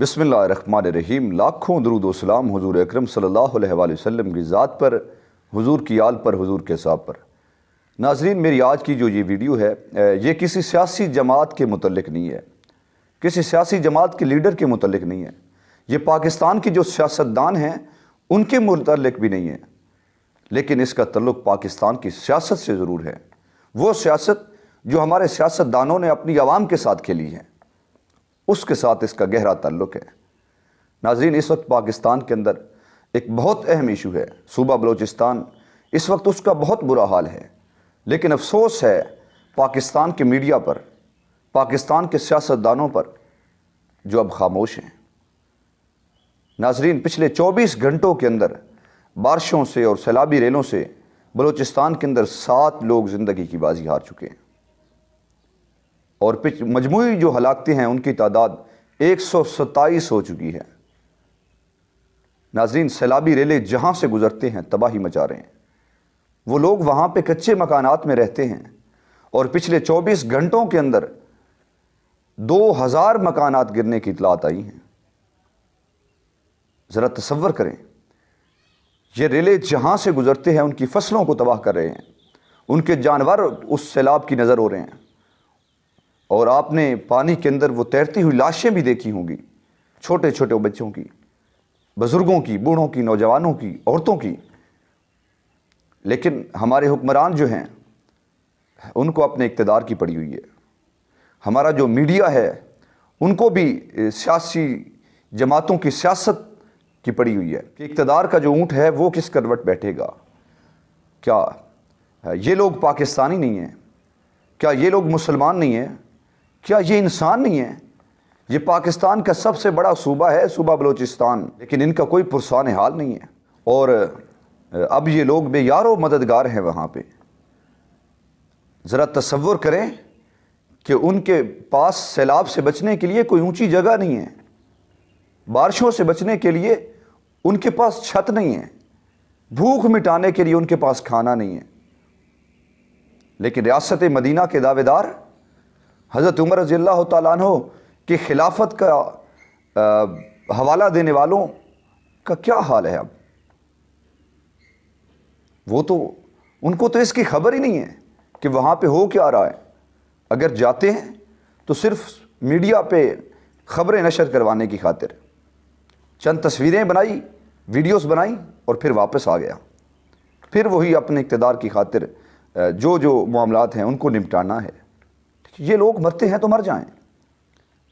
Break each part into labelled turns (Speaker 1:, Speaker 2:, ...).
Speaker 1: बिस्मिल्लाहिर्रहमानिर्रहीम। लाखों दरूद व सलाम हुजूर अकरम सल्लल्लाहु अलैहि वसल्लम की ज़ात पर, हुजूर की आल पर, हुजूर के साहब पर। नाज़रीन, मेरी आज की जो ये वीडियो है ये किसी सियासी जमात के मुतल्लिक नहीं है, किसी सियासी जमात के लीडर के मुतल्लिक नहीं है, ये पाकिस्तान के जो सियासतदान हैं उनके मुतल्लिक भी नहीं है, लेकिन इसका तल्लुक़ पाकिस्तान की सियासत से ज़रूर है। वो सियासत जो हमारे सियासतदानों ने अपनी आवाम के साथ खेली है, उसके साथ इसका गहरा ताल्लुक़ है। नाज़रीन, इस वक्त पाकिस्तान के अंदर एक बहुत अहम इशू है, सूबा बलूचिस्तान। इस वक्त उसका बहुत बुरा हाल है, लेकिन अफसोस है पाकिस्तान के मीडिया पर, पाकिस्तान के सियासतदानों पर, जो अब खामोश हैं। नाज़रीन, पिछले 24 घंटों के अंदर बारिशों से और सैलाबी रेलों से बलूचिस्तान के अंदर 7 लोग ज़िंदगी की बाजी हार चुके हैं, और मजमूई जो हलाकतें हैं उनकी तादाद 127 हो चुकी है। नाज़रीन, सैलाबी रेलें जहाँ से गुज़रते हैं तबाही मचा रहे हैं। वो लोग वहाँ पे कच्चे मकानात में रहते हैं, और पिछले 24 घंटों के अंदर 2000 मकानात गिरने की इतलात आई हैं। ज़रा तसव्वुर करें, ये रेलें जहाँ से गुज़रते हैं उनकी फसलों को तबाह कर रहे हैं, उनके जानवर उस सैलाब की नज़र हो रहे हैं। और आपने पानी के अंदर वो तैरती हुई लाशें भी देखी होंगी, छोटे छोटे बच्चों की, बुज़ुर्गों की, बूढ़ों की, नौजवानों की, औरतों की। लेकिन हमारे हुक्मरान जो हैं उनको अपने इक़्तिदार की पड़ी हुई है। हमारा जो मीडिया है उनको भी सियासी जमातों की सियासत की पड़ी हुई है कि इक़्तिदार का जो ऊँट है वो किस करवट बैठेगा। क्या ये लोग पाकिस्तानी नहीं हैं? क्या ये लोग मुसलमान नहीं हैं? क्या ये इंसान नहीं है? ये पाकिस्तान का सबसे बड़ा सूबा है, सूबा बलूचिस्तान, लेकिन इनका कोई पुरसान हाल नहीं है। और अब ये लोग बेयारो मददगार हैं वहाँ पे। ज़रा तसव्वुर करें कि उनके पास सैलाब से बचने के लिए कोई ऊंची जगह नहीं है, बारिशों से बचने के लिए उनके पास छत नहीं है, भूख मिटाने के लिए उनके पास खाना नहीं है। लेकिन रियासत मदीना के दावेदार हज़रत उमर रज़ियल्लाहु तआला अन्हु की खिलाफत का हवाला देने वालों का क्या हाल है? अब वो तो, उनको तो इसकी खबर ही नहीं है कि वहाँ पे हो क्या रहा है। अगर जाते हैं तो सिर्फ मीडिया पे ख़बरें नशर करवाने की खातिर चंद तस्वीरें बनाई, वीडियोस बनाई और फिर वापस आ गया। फिर वही अपने इक़्तिदार की खातिर जो जो मामलात हैं उनको निपटाना है। ये लोग मरते हैं तो मर जाएं,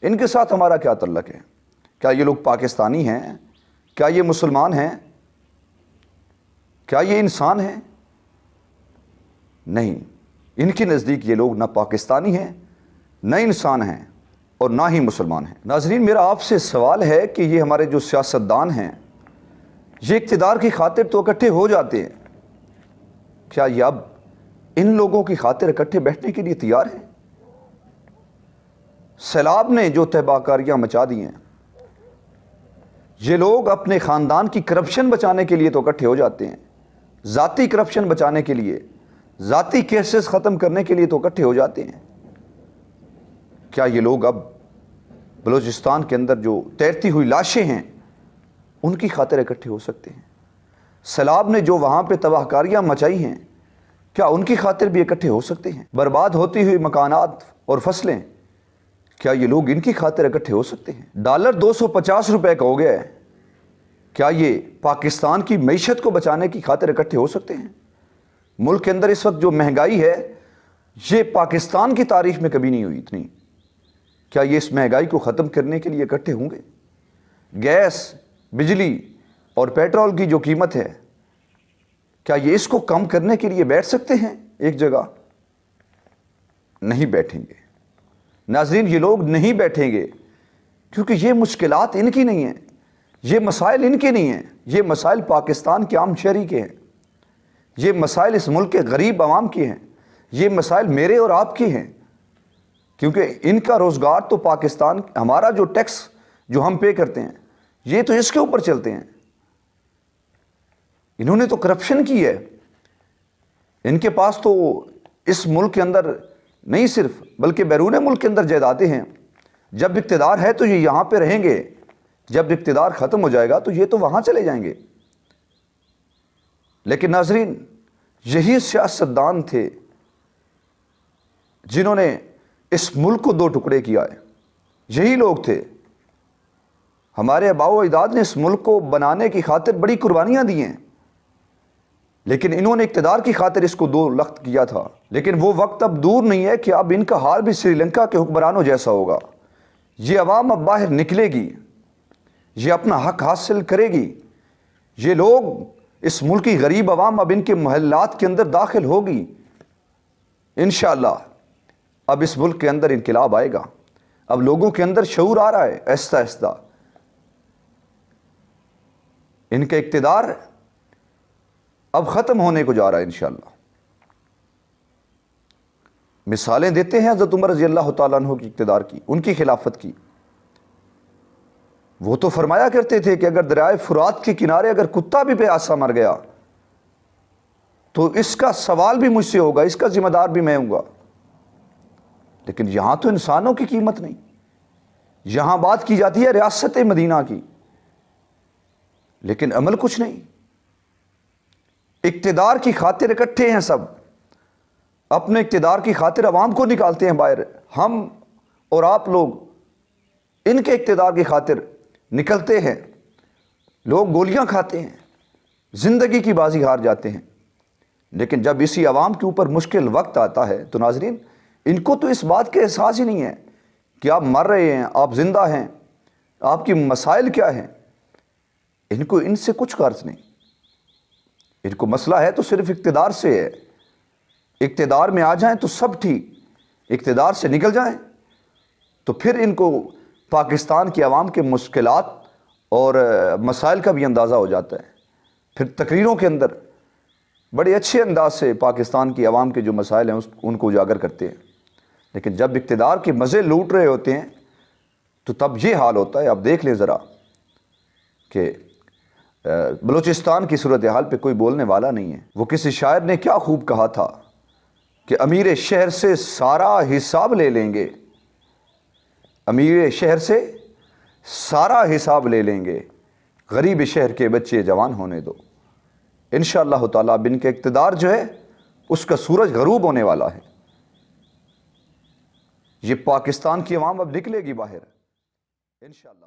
Speaker 1: इनके साथ हमारा क्या तल्लक है? क्या ये लोग पाकिस्तानी हैं? क्या ये मुसलमान हैं? क्या ये इंसान हैं? नहीं, इनके नज़दीक ये लोग ना पाकिस्तानी हैं, न इंसान हैं, और ना ही मुसलमान हैं। नाज़रीन, मेरा आपसे सवाल है कि ये हमारे जो सियासतदान हैं ये इक़्तिदार की खातिर तो इकट्ठे हो जाते हैं, क्या ये अब इन लोगों की खातिर इकट्ठे बैठने के लिए तैयार हैं? सैलाब ने जो तबाहकारियाँ मचा दी हैं, ये लोग अपने ख़ानदान की करप्शन बचाने के लिए तो इकट्ठे हो जाते हैं, ज़ाती करप्शन बचाने के लिए, ज़ाती केसेस ख़त्म करने के लिए तो इकट्ठे हो जाते हैं। क्या ये लोग अब बलूचिस्तान के अंदर जो तैरती हुई लाशें हैं उनकी खातिर इकट्ठे हो सकते हैं? सैलाब ने जो वहाँ पे तबाहकारियाँ मचाई हैं, क्या उनकी खातिर भी इकट्ठे हो सकते हैं? बर्बाद होती हुई मकानात और फसलें, क्या ये लोग इनकी खातिर इकट्ठे हो सकते हैं? डॉलर 250 रुपए का हो गया है, क्या ये पाकिस्तान की मईशत को बचाने की खातिर इकट्ठे हो सकते हैं? मुल्क के अंदर इस वक्त जो महंगाई है ये पाकिस्तान की तारीख में कभी नहीं हुई इतनी। क्या ये इस महंगाई को ख़त्म करने के लिए इकट्ठे होंगे? गैस, बिजली और पेट्रोल की जो कीमत है, क्या ये इसको कम करने के लिए बैठ सकते हैं एक जगह? नहीं बैठेंगे। नाज़रीन, ये लोग नहीं बैठेंगे क्योंकि ये मुश्किलात इनकी नहीं हैं, ये मसाइल इनके नहीं हैं, ये मसाइल पाकिस्तान के आम शहरी के हैं, ये मसाइल इस मुल्क के गरीब आवाम के हैं, ये मसाइल मेरे और आपके हैं। क्योंकि इनका रोज़गार तो पाकिस्तान, हमारा जो टैक्स जो हम पे करते हैं ये तो इसके ऊपर चलते हैं। इन्होंने तो करप्शन की है, इनके पास तो इस मुल्क के अंदर नहीं सिर्फ बल्कि बैरून मुल्क के अंदर जायदादें हैं। जब इक़्तिदार है तो ये यहाँ पे रहेंगे, جب اقتدار ختم ہو جائے گا تو یہ تو وہاں چلے جائیں گے۔ لیکن ناظرین، یہی سیاستدان تھے جنہوں نے اس ملک کو دو ٹکڑے کیا ہے، یہی لوگ تھے۔ ہمارے آباء و اجداد نے اس ملک کو بنانے کی خاطر بڑی قربانیاں دی ہیں، لیکن انہوں نے اقتدار کی خاطر اس کو دو لخت کیا تھا۔ لیکن وہ وقت اب دور نہیں ہے کہ اب ان کا حال بھی سری لنکا کے حکمرانوں جیسا ہوگا۔ یہ عوام اب باہر نکلے گی، یہ اپنا حق حاصل کرے گی۔ یہ لوگ، اس ملک کی غریب عوام اب ان کے محلات کے اندر داخل ہوگی انشاءاللہ۔ اب اس ملک کے اندر انقلاب آئے گا، اب لوگوں کے اندر شعور آ رہا ہے آہستہ آہستہ۔ ان کا اقتدار اب ختم ہونے کو جا رہا ہے انشاءاللہ۔ مثالیں دیتے ہیں حضرت عمر رضی اللہ تعالیٰ عنہ کی اقتدار کی، ان کی خلافت کی۔ وہ تو فرمایا کرتے تھے کہ اگر دریائے فرات کے کنارے اگر کتا بھی پیاسا مر گیا تو اس کا سوال بھی مجھ سے ہوگا، اس کا ذمہ دار بھی میں ہوں گا۔ لیکن یہاں تو انسانوں کی قیمت نہیں، یہاں بات کی جاتی ہے ریاست مدینہ کی، لیکن عمل کچھ نہیں۔ اقتدار کی خاطر اکٹھے ہیں سب، اپنے اقتدار کی خاطر عوام کو نکالتے ہیں باہر۔ ہم اور آپ لوگ ان کے اقتدار کی خاطر نکلتے ہیں، لوگ گولیاں کھاتے ہیں، زندگی کی بازی ہار جاتے ہیں۔ لیکن جب اسی عوام کے اوپر مشکل وقت آتا ہے تو ناظرین، ان کو تو اس بات کے احساس ہی نہیں ہے کہ آپ مر رہے ہیں، آپ زندہ ہیں، آپ کی مسائل کیا ہیں۔ ان کو ان سے کچھ غرض نہیں، ان کو مسئلہ ہے تو صرف اقتدار سے ہے۔ اقتدار میں آ جائیں تو سب ٹھیک، اقتدار سے نکل جائیں تو پھر ان کو پاکستان کی عوام کے مشکلات اور مسائل کا بھی اندازہ ہو جاتا ہے۔ پھر تقریروں کے اندر بڑے اچھے انداز سے پاکستان کی عوام کے جو مسائل ہیں ان کو اجاگر کرتے ہیں، لیکن جب اقتدار کے مزے لوٹ رہے ہوتے ہیں تو تب یہ حال ہوتا ہے۔ آپ دیکھ لیں ذرا کہ بلوچستان کی صورتحال پہ کوئی بولنے والا نہیں ہے۔ وہ کسی شاعر نے کیا خوب کہا تھا کہ امیر شہر سے سارا حساب لے لیں گے، امیر شہر سے سارا حساب لے لیں گے، غریب شہر کے بچے جوان ہونے دو۔ انشاءاللہ تعالیٰ اب ان کے اقتدار جو ہے اس کا سورج غروب ہونے والا ہے۔ یہ پاکستان کی عوام اب نکلے گی باہر انشاءاللہ۔